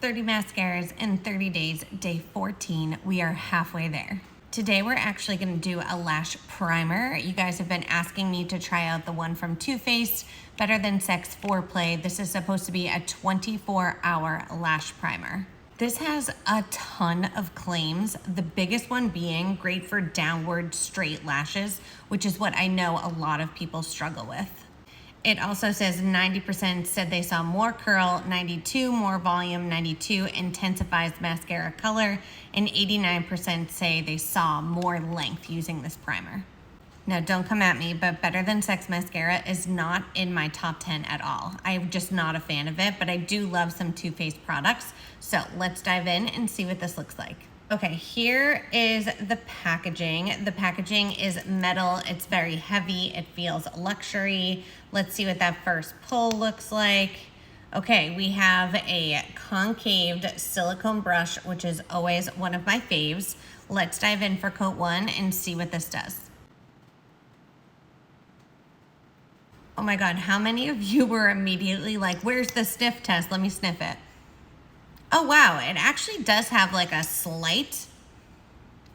30 mascaras in 30 days, day 14. We are halfway there. Today we're actually gonna do a lash primer. You guys have been asking me to try out the one from Too Faced, Better Than Sex Foreplay. This is supposed to be a 24-hour lash primer. This has a ton of claims, the biggest one being great for downward straight lashes, which is what I know a lot of people struggle with. It also says 90% said they saw more curl, 92 more volume, 92 intensifies mascara color, and 89% say they saw more length using this primer. Now don't come at me, but Better Than Sex mascara is not in my top 10 at all. I'm just not a fan of it, but I do love some Too Faced products. So let's dive in and see what this looks like. Okay, here is the packaging. The packaging is metal, it's very heavy, it feels luxury. Let's see what that first pull looks like. Okay, we have a concaved silicone brush, which is always one of my faves. Let's dive in for coat one and see what this does. Oh my God, how many of you were immediately like, where's the sniff test? Let me sniff it. Oh wow, it actually does have like a slight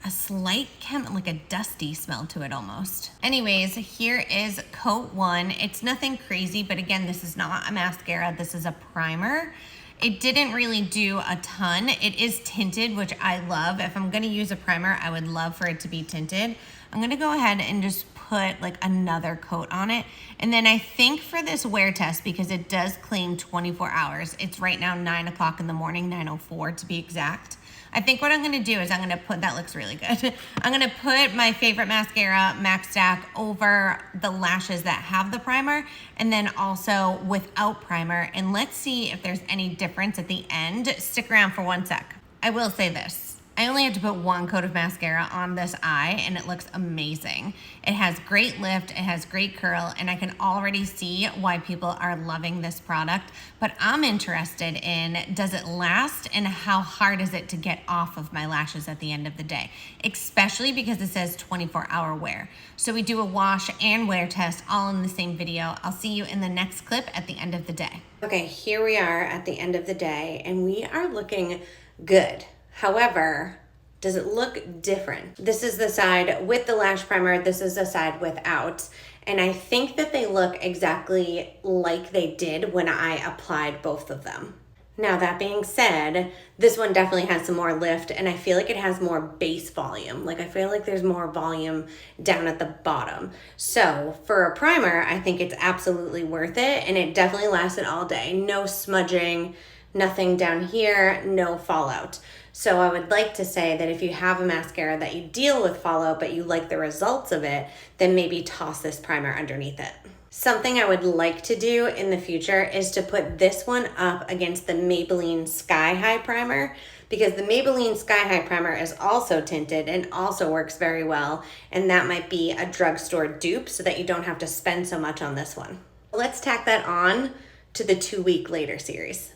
like a dusty smell to it almost. Anyways, here is coat one. It's nothing crazy, but again, this is not a mascara, this is a primer. It didn't really do a ton. It is tinted, which I love. If I'm gonna use a primer, I would love for it to be tinted. I'm gonna go ahead and just put like another coat on it. And then I think for this wear test, because it does claim 24 hours, it's right now 9 o'clock in the morning, 9:04 to be exact. I think what I'm gonna do is I'm gonna put, that looks really good. I'm gonna put my favorite mascara, Max Stack, over the lashes that have the primer, and then also without primer, and let's see if there's any difference at the end. Stick around for 1 sec. I will say this. I only had to put 1 coat of mascara on this eye and it looks amazing. It has great lift, it has great curl, and I can already see why people are loving this product. But I'm interested in, does it last and how hard is it to get off of my lashes at the end of the day? Especially because it says 24-hour wear. So we do a wash and wear test all in the same video. I'll see you in the next clip at the end of the day. Okay, here we are at the end of the day and we are looking good. However, does it look different? This is the side with the lash primer, this is the side without, and I think that they look exactly like they did when I applied both of them. Now that being said, this one definitely has some more lift and I feel like it has more base volume. Like I feel like there's more volume down at the bottom. So for a primer, I think it's absolutely worth it and it definitely lasted all day. No smudging, nothing down here, no fallout. So I would like to say that if you have a mascara that you deal with fallout but you like the results of it, then maybe toss this primer underneath it. Something I would like to do in the future is to put this one up against the Maybelline Sky High primer, because the Maybelline Sky High primer is also tinted and also works very well, and that might be a drugstore dupe so that you don't have to spend so much on this one. Let's tack that on to the 2 week later series.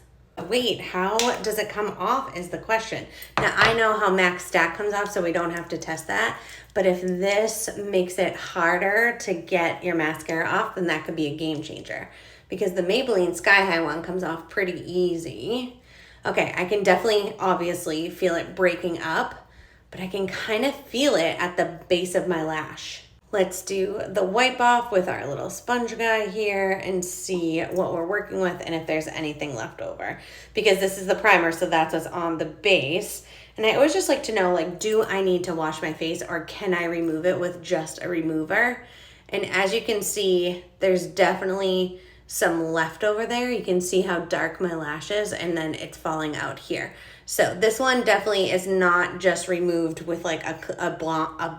Wait, how does it come off is the question. Now I know how Max Stack comes off, so we don't have to test that. But if this makes it harder to get your mascara off, then that could be a game changer. Because the Maybelline Sky High one comes off pretty easy. Okay, I can definitely, obviously, feel it breaking up, but I can kind of feel it at the base of my lash. Let's do the wipe off with our little sponge guy here and see what we're working with and if there's anything left over. Because this is the primer, so that's what's on the base. And I always just like to know, like, do I need to wash my face or can I remove it with just a remover? And as you can see, there's definitely some leftover there. You can see how dark my lash is and then it's falling out here. So this one definitely is not just removed with like a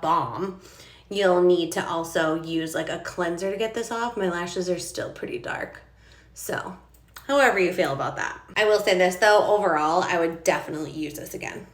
balm. You'll need to also use like a cleanser to get this off. My lashes are still pretty dark. So however you feel about that. I will say this though, overall, I would definitely use this again.